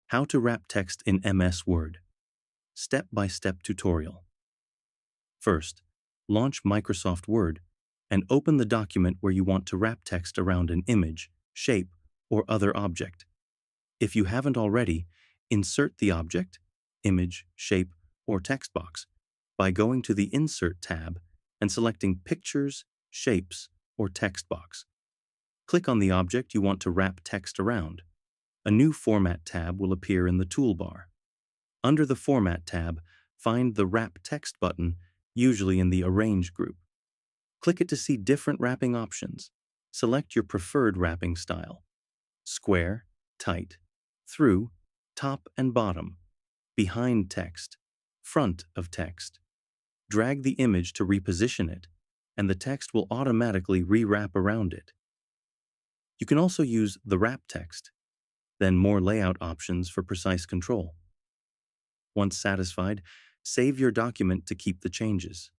How to wrap text in MS Word. Step-by-step tutorial. First, launch Microsoft Word and open the document where you want to wrap text around an image, shape, or other object. If you haven't already, insert the object, image, shape, or text box by going to the Insert tab and selecting Pictures, Shapes, or Text Box. Click on the object you want to wrap text around. A new Format tab will appear in the toolbar. Under the Format tab, find the Wrap Text button, usually in the Arrange group. Click it to see different wrapping options. Select your preferred wrapping style: square, tight, through, top and bottom, behind text, front of text. Drag the image to reposition it, and the text will automatically re-wrap around it. You can also use the Wrap Text, then more layout options for precise control. Once satisfied, save your document to keep the changes.